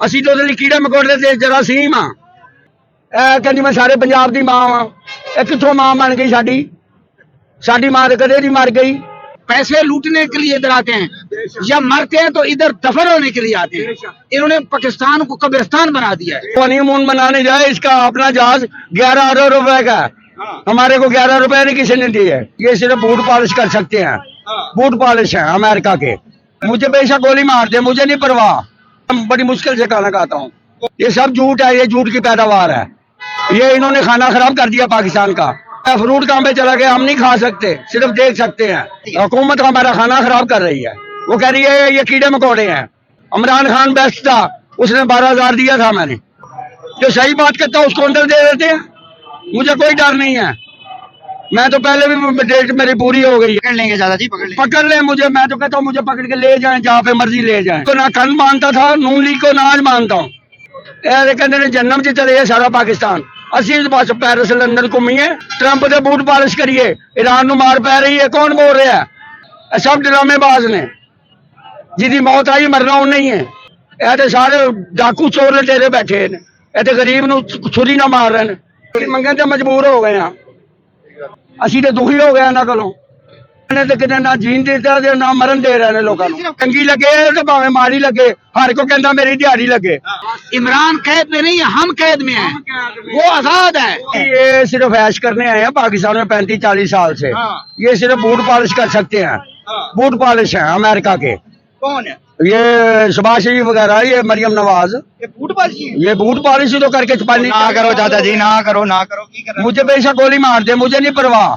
ਅਸੀਂ ਤਾਂ ਉਹਦੇ ਲਈ ਕੀੜੇ ਮਕੌੜੇ ਤੇ ਜਰਾਸੀਮ ਆ। ਇਹ ਕਹਿੰਦੀ ਮੈਂ ਸਾਰੇ ਪੰਜਾਬ ਦੀ ਮਾਂ ਵਾਂ। ਇਹ ਕਿੱਥੋਂ ਮਾਂ ਬਣ ਗਈ ਸਾਡੀ? साड़ी माँ तो कदे नहीं मर गई। पैसे लूटने के लिए इधर आते हैं या मरते हैं तो इधर दफन होने के लिए आते हैं। इन्होंने पाकिस्तान को कब्रिस्तान बना दिया है। हनीमून मनाने जाए, इसका अपना जहाज 11 अरब रुपए का है। हमारे को 11 रुपए नहीं किसी ने दिए। ये सिर्फ बूट पॉलिश कर सकते हैं, बूट पॉलिश है अमेरिका के। मुझे बेशक गोली मार दे, मुझे नहीं परवाह। बड़ी मुश्किल से खाना खाता हूँ। ये सब झूठ है, ये झूठ की पैदावार है। ये इन्होंने खाना खराब कर दिया पाकिस्तान का। फ्रूट कहाँ पे चला गया, हम नहीं खा सकते, सिर्फ देख सकते हैं। हुकूमत हमारा खाना खराब कर रही है। वो कह रही है ये कीड़े मकोड़े हैं। इमरान खान बेस्ट था, उसने 12,000 दिया था मैंने। जो सही बात करता है उसको अंदर दे देते हैं। मुझे कोई डर नहीं है। मैं तो पहले भी डेट मेरी पूरी हो गई है। पकड़ लेंगे दादा जी, पकड़ ले मुझे। मैं तो कहता हूँ मुझे पकड़ के ले जाएं, जहाँ पे मर्जी ले जाएं। तो ना कल मानता था, नून लीग को ना आज मानता हूँ। कहते ने जन्म च चले गए सारा पाकिस्तान। ਅਸੀਂ ਬਸ ਪੈਰਿਸ ਲੰਡਨ ਘੁੰਮੀਏ, ਟਰੰਪ ਦੇ ਬੂਟ ਪਾਲਿਸ਼ ਕਰੀਏ, ਈਰਾਨ ਨੂੰ ਮਾਰ ਪੈ ਰਹੀ ਹੈ। ਕੌਣ ਬੋਲ ਰਿਹਾ? ਇਹ ਸਭ ਡਰਾਮੇਬਾਜ਼ ਨੇ। ਜਿਹਦੀ ਮੌਤ ਆਈ ਮਰਨਾ ਉਹ ਨਹੀਂ ਹੈ। ਇਹ ਤੇ ਸਾਰੇ ਡਾਕੂ ਚੋਰ ਲਟੇਰੇ ਬੈਠੇ ਨੇ। ਇਹ ਤੇ ਗਰੀਬ ਨੂੰ ਛੁਰੀ ਨਾ ਮਾਰ ਰਹੇ ਨੇ। ਮੰਗਣ ਤੇ ਮਜਬੂਰ ਹੋ ਗਏ ਆ। ਅਸੀਂ ਤੇ ਦੁਖੀ ਹੋ ਗਏ ਇਹਨਾਂ ਕੋਲੋਂ। ਇਹਨੇ ਤੇ ਕਿਤੇ ਨਾ ਜੀਣ ਦਿੱਤਾ ਤੇ ਨਾ ਮਰਨ ਦੇ ਰਹੇ ਨੇ ਲੋਕਾਂ ਨੂੰ। ਚੰਗੀ ਲੱਗੇ ਤੇ ਭਾਵੇਂ ਮਾੜੀ ਲੱਗੇ, ਹਰ ਕੋ ਕਹਿੰਦਾ ਮੇਰੀ ਦਿਹਾੜੀ लगे। इमरान कैद में नहीं है, हम कैद में हैं, वो आजाद है। ये सिर्फ ऐश करने आए हैं पाकिस्तान में 35-40 साल से। ये सिर्फ बूट पॉलिश कर सकते हैं, बूट पॉलिश है अमेरिका के। कौन है ये शहबाज शरीफ वगैरह, ये मरियम नवाज, ये बूट पॉलिश है? ये बूट पॉलिश ही तो करके छुपानी। ना करो दादा जी, ना करो, ना करो। की कर रहे हो? मुझे बेशक गोली मार दे, मुझे नहीं परवाह।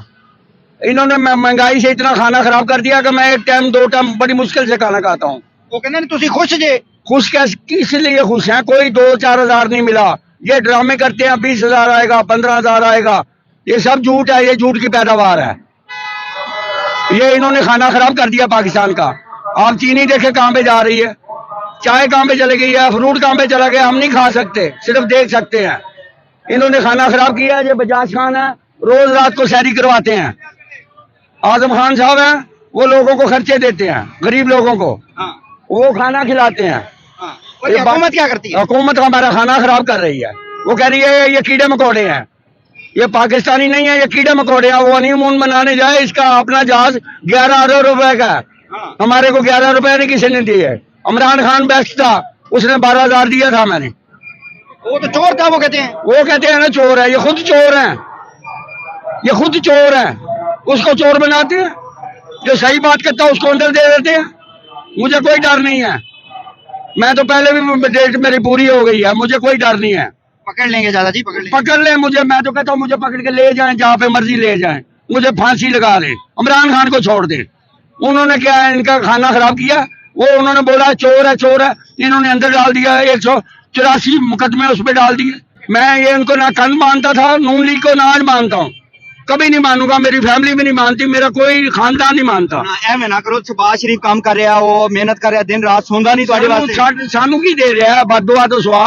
इन्होंने महंगाई से इतना खाना खराब कर दिया कि मैं एक टाइम 2 टाइम बड़ी मुश्किल से खाना खाता हूँ। वो कहते हैं तुसी खुश जे? खुश किस लिए खुश हैं? कोई 2-4 हजार नहीं मिला। ये ड्रामे करते हैं 20,000 आएगा, 15,000 आएगा। ये सब झूठ है, ये झूठ की पैदावार है। ये इन्होंने खाना खराब कर दिया पाकिस्तान का। आप चीनी देखे कहाँ पे जा रही है, चाय कहाँ पे चली गई है, फ्रूट कहाँ पे चला गया, हम नहीं खा सकते, सिर्फ देख सकते हैं। इन्होंने खाना खराब किया है। ये बजाज खान है, रोज रात को सैरी करवाते हैं। आजम खान साहब हैं, वो लोगों को खर्चे देते हैं, गरीब लोगों को वो खाना खिलाते हैं। हुकूमत क्या करती है? हुकूमत हमारा खाना खराब कर रही है। वो कह रही है ये कीड़े मकोड़े हैं। ये पाकिस्तानी नहीं है, ये कीड़े मकोड़े हैं। वो हनीमून मनाने जाए, इसका अपना जहाज 11 अरब रुपए का है। हमारे को 11 रुपए नहीं किसी ने दिए। इमरान खान बेस्ट था, उसने 12,000 दिया था मैंने। वो तो चोर था, वो कहते हैं। वो कहते हैं ना चोर है, ये खुद चोर है, ये खुद चोर है। उसको चोर बनाते हैं। जो सही बात करता है उसको अंदर दे देते हैं। मुझे कोई डर नहीं है। मैं तो पहले भी डेट मेरी पूरी हो गई है, मुझे कोई डर नहीं है। पकड़ लेंगे दादा जी, पकड़ लेंगे। पकड़ ले मुझे। मैं तो कहता हूँ मुझे पकड़ के ले जाएं, जहाँ पे मर्जी ले जाएं। मुझे फांसी लगा दे, इमरान खान को छोड़ दे। उन्होंने क्या है, इनका खाना खराब किया। वो उन्होंने बोला चोर है, चोर है। इन्होंने अंदर डाल दिया 184 मुकदमे उस पर डाल दिए। मैं ये इनको ना कल मानता था, नून लीग को ना आज मानता हूँ, कभी नहीं मानूंगा। मेरी फैमिली भी नहीं मानती, मेरा कोई खानदान नहीं मानता। ਐਵੇਂ ਨਾ ਕਰੋ। ਸ਼ਹਬਾਜ਼ ਸ਼ਰੀਫ ਕੰਮ ਕਰ ਰਿਹਾ, ਉਹ ਮਿਹਨਤ ਕਰ ਰਿਹਾ, ਦਿਨ ਰਾਤ ਸੌਂਦਾ ਨਹੀਂ ਤੁਹਾਡੇ ਵਾਸਤੇ। ਸਾਨੂੰ ਕੀ ਦੇ ਰਿਹਾ? ਬਦਦੁਆ ਤੋਂ ਸੁਆ।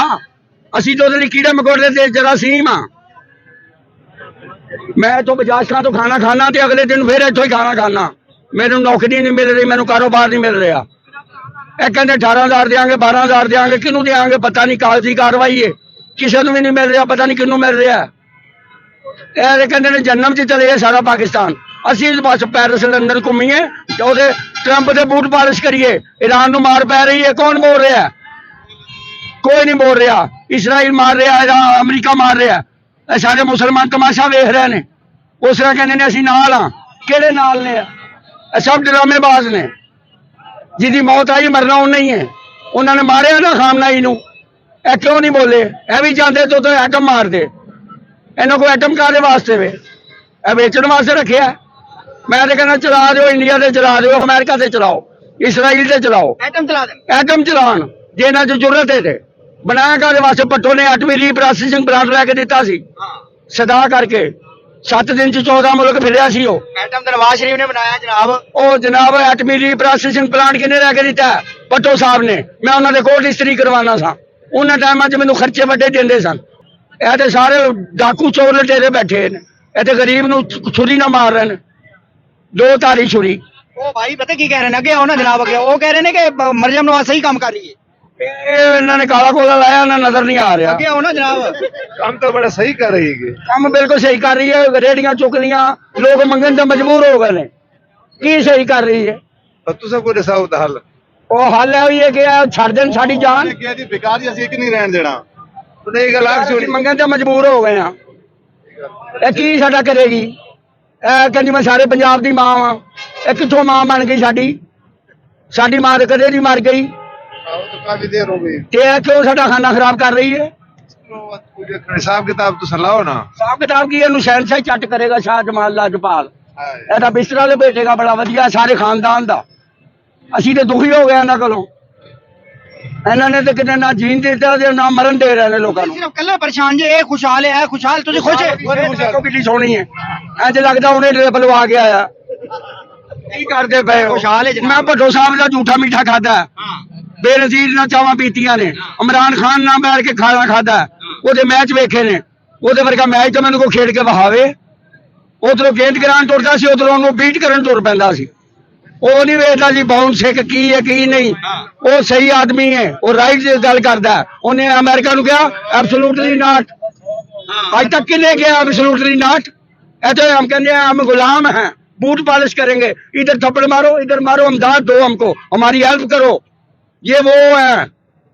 ਅਸੀਂ ਤਾਂ ਉਹਦੇ ਲਈ ਕੀੜੇ ਮਕੌੜੇ ਤੇ ਜਰਾਸੀਮ ਆ। ਮੈਂ ਤੋਂ ਬਜਾਜ ਖਾਂ ਤੋਂ ਖਾਣਾ ਖਾਣਾ ਤੇ ਅਗਲੇ ਦਿਨ ਫਿਰ ਇੱਥੋਂ ਹੀ ਖਾਣਾ ਖਾਣਾ। ਮੈਨੂੰ ਨੌਕਰੀ ਨਹੀਂ ਮਿਲ ਰਹੀ, ਮੈਨੂੰ ਕਾਰੋਬਾਰ ਨਹੀਂ ਮਿਲ ਰਿਹਾ। ਇਹ ਕਹਿੰਦੇ 18,000 ਦੇਾਂਗੇ, 12,000 ਦੇਾਂਗੇ। ਕਿਹਨੂੰ ਦੇਾਂਗੇ ਪਤਾ ਨਹੀਂ, ਕਾਗਜ਼ੀ ਕਾਰਵਾਈ ਹੈ, ਕਿਸੇ ਨੂੰ ਵੀ ਨਹੀਂ ਮਿਲ ਰਿਹਾ, ਪਤਾ ਨਹੀਂ ਕਿਹਨੂੰ ਮਿਲ ਰਿਹਾ। ਇਹ ਕਹਿੰਦੇ ਨੇ ਜਨਮ ਚ ਚਲੇ ਗਏ ਸਾਰਾ ਪਾਕਿस्तान। ਅਸੀਂ ਬਸ ਪੈਰਿਸ ਲੰਡਨ ਘੁੰਮੀਏ, ਉਹਦੇ ਟਰੰਪ ਦੇ ਬੂਟ ਪਾਲਿਸ਼ ਕਰੀਏ, ਈਰਾਨ ਨੂੰ ਮਾਰ ਪੈ ਰਹੀ ਹੈ। ਕੌਣ ਬੋਲ ਰਿਹਾ? ਕੋਈ ਨਹੀਂ ਬੋਲ ਰਿਹਾ। ਇਸਰਾਈਲ ਮਾਰ ਰਿਹਾ, ਅਮਰੀਕਾ ਮਾਰ ਰਿਹਾ। ਇਹ ਸਾਰੇ ਮੁਸਲਮਾਨ ਤਮਾਸ਼ਾ ਵੇਖ ਰਹੇ ਨੇ। ਉਸ ਤਰ੍ਹਾਂ ਕਹਿੰਦੇ ਨੇ ਅਸੀਂ ਨਾਲ ਆ। ਕਿਹੜੇ ਨਾਲ ਨੇ? ਇਹ ਸਭ ਡਰਾਮੇਬਾਜ਼ ਨੇ। ਜਿਹਦੀ ਮੌਤ ਆਈ ਮਰਨਾ ਉਹ ਨਹੀਂ ਹੈ। ਉਹਨਾਂ ਨੇ ਮਾਰਿਆ ਨਾ ਖਾਮਨਾਈ ਨੂੰ। ਇਹ ਕਿਉਂ ਨਹੀਂ ਬੋਲੇ? ਇਹ ਵੀ ਚਾਹੁੰਦੇ ਤੋਂ ਐਟਮ ਮਾਰ ਦੇ। ਇਹਨਾਂ को ਐਟਮ ਕਾਹਦੇ ਵਾਸਤੇ ਵੇ? ਇਹ ਵੇਚਣ ਵਾਸਤੇ ਰੱਖਿਆ। ਮੈਂ ਤਾਂ ਕਹਿੰਦਾ ਚਲਾ ਦਿਓ, ਇੰਡੀਆ ਤੇ ਚਲਾ ਦਿਓ, ਅਮਰੀਕਾ ਤੇ ਚਲਾਓ, ਇਸਰਾਈਲ ਤੇ ਚਲਾਓ। ਐਟਮ ਚਲਾ ਦੇ, ਐਟਮ ਚਲਾਉਣ ਜੇ ਇਹਨਾਂ 'ਚ ਜ਼ਰੂਰਤ ਹੈ। ਤੇ ਬਣਾਇਆ ਕਾਹਦੇ ਵਾਸਤੇ? ਭੱਟੋ ਨੇ 8ਵੀਂ ਰੀਪ੍ਰੋਸੈਸਿੰਗ ਪਲਾਂਟ ਲੈ ਕੇ ਦਿੱਤਾ ਸੀ, ਸਦਾ ਕਰਕੇ 7 ਦਿਨ 'ਚ 14 ਮੁਲਕ ਫਿਰਿਆ ਸੀ। ਉਹ ਐਟਮ ਤਾਂ ਨਵਾਜ਼ ਸ਼ਰੀਫ ਨੇ ਬਣਾਇਆ ਜਨਾਬ। ਉਹ ਜਨਾਬ 8ਵੀਂ ਰੀਪ੍ਰੋਸੈਸਿੰਗ ਪਲਾਂਟ ਕਿਹਨੇ ਲੈ ਕੇ ਦਿੱਤਾ? ਭੱਟੋ ਸਾਹਿਬ ਨੇ। ਮੈਂ ਉਹਨਾਂ ਦੇ ਕੋਲ ਇਸਤਰੀ ਕਰਵਾਉਣਾ ਸਾਂ। ਉਹਨਾਂ ਟਾਈਮਾਂ 'ਚ ਮੈਨੂੰ ਖਰਚੇ ਵੱਡੇ ਦਿੰਦੇ ਸਨ। ਇਹ ਤੇ ਸਾਰੇ ਡਾਕੂ ਚੋਰ ਲਟੇਰੇ ਬੈਠੇ ਨੇ। ਇਹ ਤੇ ਗਰੀਬ ਨੂੰ ਛੁਰੀ ਨਾ ਮਾਰ ਰਹੇ ਨੇ, 2 ਧਾਰੀ ਛੁਰੀ। ਉਹ ਭਾਈ ਪਤਾ ਕੀ ਕਹਿ ਰਹੇ ਨੇ? ਅੱਗੇ ਆਓ ਨਾ ਜਨਾਬ, ਅੱਗੇ ਉਹ ਕਹਿ ਰਹੇ ਨੇ ਕਿ ਮਰੀਮ ਨਵਾਜ਼ ਸਹੀ ਕੰਮ ਕਰ ਰਹੀ ਹੈ। ਇਹ ਇਹਨਾਂ ਨੇ ਕਾਲਾ ਕੋਲਾ ਲਾਇਆ ਨਾ ਨਜ਼ਰ ਨਹੀਂ ਆ ਰਿਹਾ। ਅੱਗੇ ਆਓ ਨਾ ਜਨਾਬ। ਕੰਮ ਤਾਂ ਬੜਾ ਸਹੀ ਕਰ ਰਹੀ ਹੈ। ਕੰਮ ਬਿਲਕੁਲ ਸਹੀ ਕਰ ਰਹੀ ਹੈ। ਰੇੜੀਆਂ ਚੁੱਕ ਲੀਆਂ, ਲੋਕ ਮੰਗਣ ਤੇ ਮਜਬੂਰ ਹੋ ਗਏ ਨੇ। ਕੀ ਸਹੀ ਕਰ ਰਹੀ ਹੈ? ਪਰ ਤੁਸੀਂ ਕੋਈ ਦੱਸੋ ਉਹਦਾ ਹੱਲ। ਉਹ ਹੱਲ ਹੈ ਵੀ ਇਹ ਕਿ ਇਹ ਛੱਡ ਦੇਣ ਸਾਡੀ ਜਾਨ। ਕਿਹਾ ਜੀ ਬੇਕਾਰ ਹੀ ਅਸੀਂ ਇੱਕ ਨਹੀਂ ਰਹਿਣ ਦੇਣਾ। ਤੇ ਇਹ ਗੱਲ ਆ ਅਸੀਂ ਮੰਗਣ ਤੇ ਮਜਬੂਰ ਹੋ ਗਏ ਆ। ਇਹ ਕੀ ਸਾਡਾ ਕਰੇਗੀ? ਇਹ ਕਹਿੰਦੀ ਮੈਂ ਸਾਰੇ ਪੰਜਾਬ ਦੀ ਮਾਂ ਵਾਂ। ਇਹ ਕਿੱਥੋਂ ਮਾਂ ਬਣ ਗਈ ਸਾਡੀ? ਸਾਡੀ ਮਾਂ ਤਾਂ ਕਦੇ ਨਹੀਂ ਮਰ ਗਈ ਤਾਂ ਕਾਫੀ ਦੇਰ ਹੋ ਗਈ। ਤੇ ਇਹ ਕਿਉਂ ਸਾਡਾ ਖਾਣਾ ਖਰਾਬ ਕਰ ਰਹੀ ਹੈ? ਹਿਸਾਬ ਕਿਤਾਬ ਤੁਸੀਂ ਲਾਓ ਨਾ। ਹਿਸਾਬ ਕਿਤਾਬ ਕੀ ਇਹਨੂੰ ਸ਼ਹਿਨਸ਼ਾਹੀ ਚੱਟ ਕਰੇਗਾ ਸ਼ਾਹ ਜਮਾਲ ਲਾਜਪਾਲ। ਇਹਦਾ ਬਿਸਤਰਾ ਲਪੇਟੇਗਾ ਬੜਾ ਵਧੀਆ ਸਾਰੇ ਖਾਨਦਾਨ ਦਾ। ਅਸੀਂ ਤੇ ਦੁਖੀ ਹੋ ਗਏ ਇਹਨਾਂ ਕੋਲੋਂ। ਇਹਨਾਂ ਨੇ ਤੇ ਕਿਤੇ ਨਾ ਜੀਣ ਦਿੱਤਾ ਤੇ ਨਾ ਮਰਨ ਦੇ ਰਹੇ ਨੇ ਲੋਕਾਂ ਨੂੰ। ਸਿਰਫ ਕੱਲਾ ਪਰੇਸ਼ਾਨ ਜੇ ਇਹ ਖੁਸ਼ਹਾਲ ਹੈ, ਇਹ ਖੁਸ਼ਹਾਲ ਤੁਸੀਂ ਖੁਸ਼ ਹੈ? ਦੇਖੋ ਕਿੰਨੀ ਸੋਹਣੀ ਹੈ। ਇੰਜ ਲੱਗਦਾ ਉਹਨੇ ਡਰੇਪ ਲਵਾ ਕੇ ਆਇਆ। ਕੀ ਕਰਦੇ ਪਏ ਹੋ? ਖੁਸ਼ਹਾਲ ਹੈ ਜਨਾਬ। ਮੈਂ ਭੱਟੋ ਸਾਹਿਬ ਦਾ ਝੂਠਾ ਮਿੱਠਾ ਖਾਦਾ। ਬੇਨਜ਼ੀਰ ਨਾਲ ਚਾਵਾਂ ਪੀਤੀਆਂ ਨੇ। ਇਮਰਾਨ ਖਾਨ ਨਾਲ ਬੈਠ ਕੇ ਖਾਣਾ ਖਾਦਾ। ਉਹਦੇ ਮੈਚ ਵੇਖੇ ਨੇ। ਉਹਦੇ ਵਰਗਾ ਮੈਚ ਤਾਂ ਮੈਨੂੰ ਕੋਈ ਖੇਡ ਕੇ ਵਹਾਵੇ। ਉਧਰੋਂ ਗੇਂਦ ਗਰਾਨ ਤੁਰਦਾ ਸੀ, ਉਧਰੋਂ ਉਹਨੂੰ ਬੀਟ ਕਰਨ ਤੁਰ ਪੈਂਦਾ ਸੀ। ਉਹ ਨਹੀਂ ਵੇਖਦਾ ਜੀ ਬਾਉਂਸ ਸਿੱਖ ਕੀ ਹੈ ਕੀ ਨਹੀਂ। ਉਹ ਸਹੀ ਆਦਮੀ ਹੈ। ਉਹ ਰਾਈਟ ਦੀ ਗੱਲ ਕਰਦਾ। ਉਹਨੇ ਅਮਰੀਕਾ ਨੂੰ ਕਿਹਾ ਐਬਸੋਲੂਟਲੀ ਨਾਟ। ਅੱਜ ਤੱਕ ਕਿੰਨੇ ਕਿਹਾ एब्सोल्युटली नॉट? ऐसे हम कहते हैं हम गुलाम हैं, बूट पॉलिश करेंगे, इधर थप्पड़ मारो इधर मारो, हम दाद दो, हमको हमारी हेल्प करो। ये वो है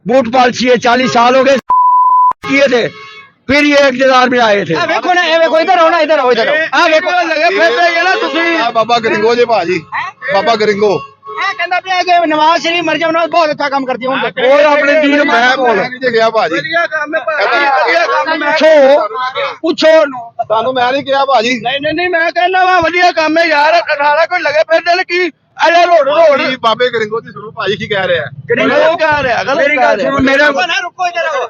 बूट पॉलिश। ये 40 साल हो गए किए थे, फिर ये इक़्तिदार में आए थे। ਵੇਖੋ ਨਾ ਇਹ ਵੇਖੋ ਇਧਰ ਆਓ ਨਾ ਇਧਰ ਆਓ ਇਧਰ ਆਓ। ਆ ਵੇਖੋ ਲੱਗੇ ਫਿਰਦੇ ਜੇ ਨਾ ਤੁਸੀਂ। ਆ ਬਾਬਾ ਗਰਿੰਗੋ ਜੇ ਭਾਜੀ, ਬਾਬਾ ਗਰਿੰਗੋ ਇਹ ਕਹਿੰਦਾ ਪਿਆ ਕਿ ਨਵਾਜ਼ ਸ਼ਰੀਫ ਮਰਜ਼ਮ ਨਾਲ ਬਹੁਤ ਅੱਛਾ ਕੰਮ ਕਰਦੀ ਹੁਣ ਤੱਕ। और अपने दीन ਮੈਂ मैं बोल ਜੇ ਗਿਆ ਭਾਜੀ। पूछो पूछो ਤੁਹਾਨੂੰ ਮੈਂ ਨਹੀਂ ਕਿਹਾ ਭਾਜੀ। ਨਹੀਂ ਮੈਂ ਕਹਿੰਦਾ ਵਾ ਵਧੀਆ ਕੰਮ ਹੈ ਯਾਰ। ਸਾਰਾ ਕੋਈ ਲੱਗੇ ਫਿਰਦੇ ਨੇ ਕੀ ਅਰੇ ਰੋੜ ਜੀ ਬਾਬੇ ਗਰਿੰਗੋ ਦੀ ਸੁਣੋ ਭਾਜੀ ਕੀ ਕਹਿ ਰਿਹਾ। ਗਲਤ ਕਹਿ ਰਿਹਾ ਗਲਤ मेरी ਕਹਿ गल ਰਿਹਾ। सुनो, मेरा ਰੁਕੋ ਇਧਰ ਆਓ।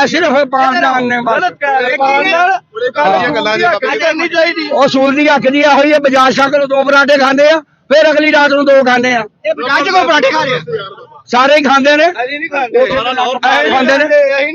सिर्फ पांच ने ਗਲਤ ਕਹਿ ਰਿਹਾ। ਬੜੇ ਕੰਮ ਦੀਆਂ ਗੱਲਾਂ ਜੀ ਬਾਬੇ। ਕਰਨੀ ਚਾਹੀਦੀ ਉਹ ਸੂਰ ਦੀ ਅੱਖ ਦੀ ਹੋਈ ਹੈ। ਬਜਾਜ ਸ਼ਾਹ ਕੋਲੋਂ 2 ਪਰਾਂਠੇ ਖਾਂਦੇ ਆ, ਫਿਰ ਅਗਲੀ ਰਾਤ ਨੂੰ 2 ਖਾਂਦੇ ਆ। ਇਹ ਬਜਾਜ ਕੋ ਪਰਾਠੇ ਖਾ ਰਹੇ ਸਾਰੇ ਹੀ ਖਾਂਦੇ ਨੇ। ਅਸੀਂ ਨਹੀਂ ਖਾਂਦੇ। ਖਾਂਦੇ ਨੇ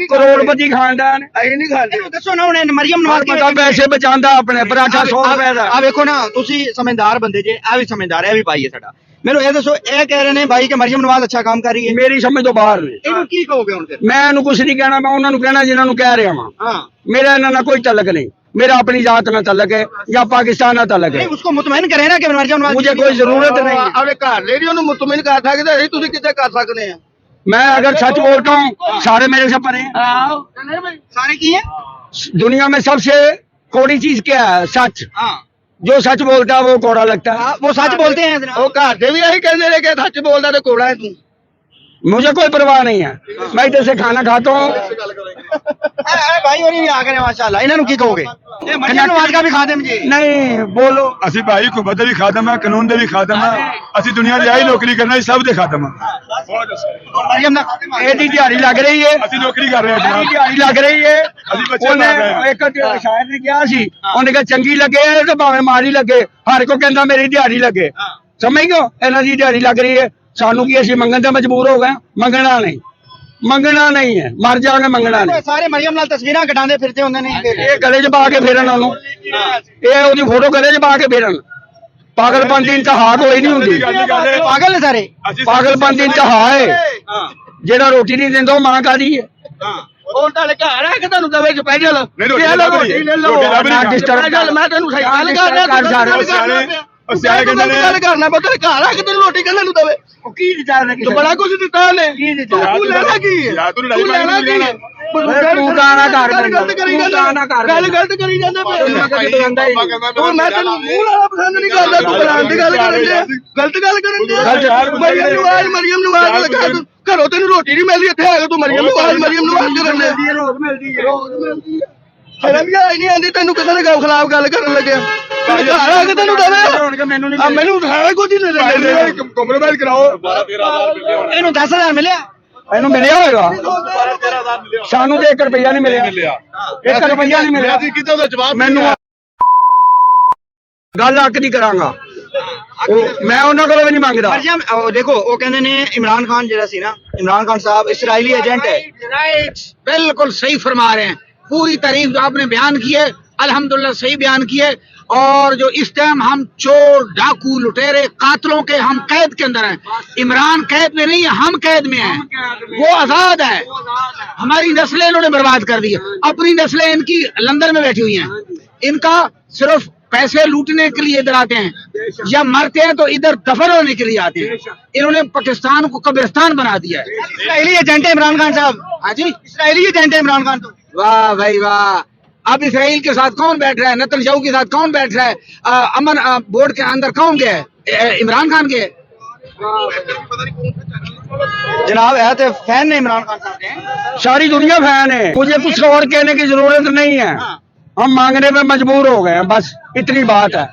ਕਰੋੜਪਤੀ ਖਾਨਦਾਨ। ਅਸੀਂ ਨਹੀਂ ਖਾਂਦੇ। ਇਹਨੂੰ ਦੱਸੋ ਨਾ ਹੁਣ ਮਰੀਮ ਨਵਾਜ਼ ਪਤਾ ਪੈਸੇ ਬਚਾਉਂਦਾ ਆਪਣੇ ਪਰਾਠਾ 100 ਰੁਪਏ ਦਾ। ਆ ਵੇਖੋ ਨਾ ਤੁਸੀਂ ਸਮਝਦਾਰ ਬੰਦੇ ਜੇ। ਆ ਵੀ ਸਮਝਦਾਰ ਹੈ, ਇਹ ਵੀ ਭਾਈ ਹੈ ਸਾਡਾ। ਮੈਨੂੰ ਇਹ ਦੱਸੋ ਇਹ ਕਹਿ ਰਹੇ ਨੇ ਭਾਈ ਕਿ ਮਰੀਮ ਨਵਾਜ਼ ਅੱਛਾ ਕੰਮ ਕਰ ਰਹੀ ਹੈ। ਮੇਰੀ ਸਮਝ ਤੋਂ ਬਾਹਰ ਨੇ। ਇਹਨੂੰ ਕੀ ਕਹੋਗੇ ਹੁਣ ਫਿਰ? ਮੈਂ ਇਹਨੂੰ ਕੁਝ ਨਹੀਂ ਕਹਿਣਾ। ਮੈਂ ਉਹਨਾਂ ਨੂੰ ਕਹਿਣਾ ਜਿਨ੍ਹਾਂ ਨੂੰ ਕਹਿ ਰਿਹਾ ਵਾਂ। हाँ मेरा इन्हों ना कोई तलक नहीं। मेरा अपनी जात ना तलक है या पाकिस्तान ना तलक है। नहीं उसको मुतमईन करे ना कि मरियम नवाज मुझे कोई जरूरत नहीं है। अपने घर ले ਉਹਨੂੰ ਮੁਤਮਈਨ ਕਰ ਸਕਦੇ ਅਸੀਂ ਤੁਸੀਂ ਕਿੱਥੇ ਕਰ ਸਕਦੇ ਆ? मैं अगर सच बोलता हूँ सारे मेरे से परे हैं। सारे की है? दुनिया में सबसे कौड़ी चीज क्या है? सच। हाँ जो सच बोलता है वो कौड़ा लगता है। वो सच बोलते हैं वो घर ਦੇ ਵੀ ਇਹੀ ਕਹਿੰਦੇ ਨੇ ਕਿ ਸੱਚ ਬੋਲਦਾ ਤੇ ਕੋੜਾ ਹੈ ਤੂੰ। मुझे कोई परवाह नहीं है। मैं इधर से खाना खाता हूँ। ਭਾਈ ਹੋਰੀ ਵੀ ਆ ਗਏ ਨੇ ਮਾਸ਼ਾਅੱਲਾ। ਇਹਨਾਂ ਨੂੰ ਕੀ ਕਹੋਗੇ? ਇਹ ਮਰੀਮ ਨਵਾਜ਼ ਦਾ ਵੀ ਖਾਦਮ ਜੀ। नहीं बोलो। ਅਸੀਂ ਭਾਈ ਹੁਕੂਮਤ ਦੇ ਵੀ ਖਾਦਮ ਆ, ਕਾਨੂੰਨ ਦੇ ਵੀ ਖਾਦਮ ਆ। ਅਸੀਂ ਦੁਨੀਆ ਦੀ ਆਹੀ ਨੌਕਰੀ ਕਰਨਾ, ਅਸੀਂ ਸਭ ਦੇ ਖਾਦਮ ਆ। ਮਰੀਮ ਦਾ ਖਾਦਮ ਆ। ਇਹਦੀ ਦਿਹਾੜੀ ਲੱਗ ਰਹੀ ਹੈ। ਅਸੀਂ ਨੌਕਰੀ ਕਰ ਰਹੇ ਹਾਂ ਇਹਦੀ ਜਨਾਬ। ਦਿਹਾੜੀ ਲੱਗ ਰਹੀ ਹੈ। ਅਸੀਂ ਬੱਚੇ ਉਹਨੇ ਮਾਰ ਰਹੇ ਹਾਂ। ਇੱਕ ਸ਼ਾਇਰ ਨੇ ਕਿਹਾ ਸੀ, ਉਹਨੇ ਕਿਹਾ ਚੰਗੀ ਲੱਗੇ ਤੇ ਭਾਵੇਂ ਮਾਰੀ ਲੱਗੇ, ਹਰ ਕੋ ਕਹਿੰਦਾ ਮੇਰੀ ਦਿਹਾੜੀ ਲੱਗੇ। ਸਮਝ ਗਏ? ਇਹਨਾਂ ਦੀ ਦਿਹਾੜੀ ਲੱਗ ਰਹੀ ਹੈ। ਸਾਨੂੰ ਕੀ ਅਸੀਂ ਮੰਗਣ ਤੇ ਮਜਬੂਰ ਹੋ ਗਏ? ਮੰਗਣਾ ਨਹੀਂ ਹੈ। ਮਰ ਜਾਵਾਂਗੇ ਮੰਗਣਾ ਨਹੀਂ। ਸਾਰੇ ਮਰੀਮ ਨਾਲ ਤਸਵੀਰਾਂ ਕਢਾਉਂਦੇ ਫਿਰਦੇ ਹੁੰਦੇ ਨੇ। ਇਹ ਗਲੇ 'ਚ ਪਾ ਕੇ ਫੇਰਨ ਉਹਨੂੰ। ਇਹ ਉਹਦੀ ਫੋਟੋ ਗਲੇ 'ਚ ਪਾ ਕੇ ਫੇਰਨ। ਪਾਗਲਪਨ ਦੀ ਇੰਤਹਾ ਕੋਈ ਨਹੀਂ ਹੁੰਦੀ। ਪਾਗਲ ਨੇ ਸਾਰੇ। ਪਾਗਲਪਨ ਦੀ ਇੰਤਹਾ ਹੈ। ਜਿਹੜਾ ਰੋਟੀ ਨਹੀਂ ਦਿੰਦਾ ਉਹ ਮਾਂ ਕਾਦੀ ਹੈ? ਉਹ ਤੁਹਾਡੇ ਘਰ ਆ ਕਿ ਤੁਹਾਨੂੰ ਦਵੇ ਸਪੈਸ਼ਲ ਨਹੀਂ, ਰੋਟੀ ਲੱਭ ਰਹੀ ਹੈ। ਰੋਟੀ ਲੱਭ ਰਹੀ ਹੈ। ਡਿਸਟਰਬ ਮੈਂ ਤੈਨੂੰ ਸਹੀ ਗੱਲ ਕਰ ਰਿਹਾ। ਸਿਆਣੇ ਕਹਿੰਦੇ ਨੇ ਗੱਲ ਕਰਨਾ ਪਤਾ ਘਰ ਆ ਕਿ ਤੈਨੂੰ ਰੋਟੀ ਕੱਲੇ ਨੂੰ ਦਵੇ। ਉਹ ਕੀ ਦਿੱਤਾ ਨੇ ਤੂੰ ਬੜਾ ਕੁਝ ਦਿੱਤਾ ਨੇ। ਕੀ ਦਿੱਤਾ? ਤੂੰ ਲੈਣਾ ਕੀ ਹੈ? ਯਾਰ ਤੂੰ ਲੜਾਈ ਲੈਣਾ ਕੀ ਹੈ? ਤੂੰ ਗਾਣਾ ਕਰ ਗੱਲ ਗਲਤ ਕਰੀ ਤੂੰ ਗਾਣਾ ਕਰ ਗੱਲ ਗਲਤ ਕਰੀ ਜਾਂਦਾ ਪਿਆ। ਮੈਂ ਕਦੇ ਬੁਲਾਉਂਦਾ ਹੀ ਨਹੀਂ। ਤੂੰ ਮੈਂ ਤੈਨੂੰ ਮੂੰਹ ਵਾਲਾ ਪਸੰਦ ਨਹੀਂ ਕਰਦਾ। ਤੂੰ ਬੁਲਾਉਣ ਦੀ ਗੱਲ ਕਰਨ ਦੇ ਗਲਤ ਗੱਲ ਕਰਨ ਦੇ। ਮਰੀਮ ਨਵਾਜ਼ ਲਗਾ ਤੂੰ ਘਰੋਂ ਤੈਨੂੰ ਰੋਟੀ ਨਹੀਂ ਮਿਲਦੀ, ਇੱਥੇ ਆ ਕੇ ਤੂੰ ਮਰੀਮ ਨਵਾਜ਼ ਕਰਨ ਦੇ। ਰੋਜ਼ ਮਿਲਦੀ ਹੈ। ਸ਼ਰਮ ਵੀ ਆਈ ਨਹੀਂ ਆਂਦੀ ਤੈਨੂੰ ਕਿਸੇ ਦੇ ਖਿਲਾਫ ਗੱਲ ਕਰਨ ਲੱਗਿਆ। ਘਰ ਆ ਕੇ ਤੈਨੂੰ ਦਵੇ। ਮੈਨੂੰ ਨਹੀਂ ਆ ਮੈਨੂੰ ਸਾਰਾ ਕੁਝ ਹੀ ਨਹੀਂ ਦਿੰਦੇ। ਕੰਪਰੋਮਾਈਜ਼ ਕਰਾਓ। ਇਹਨੂੰ 10,000 ਮਿਲਿਆ। ਇਹਨੂੰ ਮਿਲਿਆ ਹੋਏਗਾ। ਸਾਨੂੰ ਤੇ 1 ਰੁਪਈਆ ਨਹੀਂ ਮਿਲਿਆ। 1 ਰੁਪਈਆ ਨਹੀਂ ਮਿਲਿਆ। ਅਸੀਂ ਕਿਤੇ ਉਹਦਾ ਜਵਾਬ ਮੈਨੂੰ ਗੱਲ ਹੱਕ ਦੀ ਕਰਾਂਗਾ। ਮੈਂ ਉਹਨਾਂ ਕੋਲੋਂ ਵੀ ਨਹੀਂ ਮੰਗਦਾ। ਮਰਜਮ ਦੇਖੋ ਉਹ ਕਹਿੰਦੇ ਨੇ इमरान खान ਜਿਹੜਾ ਸੀ ਨਾ, इमरान खान साहब इसराइली एजेंट है। राइट, बिल्कुल सही फरमा रहे हैं। पूरी तारीफ जो आपने बयान की है अल्हम्दुलिल्लाह सही बयान की है। اور جو اس ٹائم ہم چور ڈاکو لٹیرے قاتلوں کے ہم قید کے اندر ہیں. عمران قید میں نہیں ہے، ہم قید میں ہیں. وہ آزاد ہے. ہماری نسلیں انہوں نے برباد کر دی. اپنی نسلیں ان کی لندن میں بیٹھی ہوئی ہیں. ان کا صرف پیسے لوٹنے کے لیے ادھر آتے ہیں، یا مرتے ہیں تو ادھر دفن ہونے کے لیے آتے ہیں. انہوں نے پاکستان کو قبرستان بنا دیا ہے. اسرائیلی ایجنٹ ہے عمران خان صاحب. ہاں جی، اسرائیلی ایجنٹ ہے عمران خان. تو واہ بھائی واہ. اب اسرائیل کے ساتھ کون بیٹھ رہا ہے؟ نتن یاہو کے ساتھ کون بیٹھ رہا ہے؟ امن بورڈ کے اندر کون گیا ہے؟ عمران خان گئے. جناب ہے تو فین نے عمران خان صاحب کے. ساری دنیا فین ہے. مجھے کچھ اور کہنے کی ضرورت نہیں ہے. ہم مانگنے پہ مجبور ہو گئے ہیں، بس اتنی بات ہے.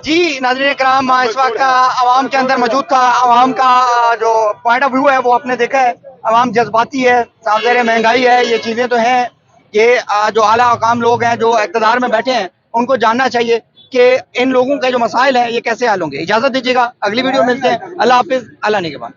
جی ناظرین کرام، اس وقت عوام کے اندر موجود تھا. عوام کا جو پوائنٹ آف ویو ہے وہ آپ نے دیکھا ہے. عوام جذباتی ہے، صاف ظاہر ہے مہنگائی ہے، یہ چیزیں تو ہیں. یہ جو اعلیٰ حکام لوگ ہیں جو اقتدار میں بیٹھے ہیں ان کو جاننا چاہیے کہ ان لوگوں کے جو مسائل ہیں یہ کیسے حل ہوں گے. اجازت دیجیے گا، اگلی ویڈیو ملتے ہیں. اللہ حافظ، اللہ نگہبان.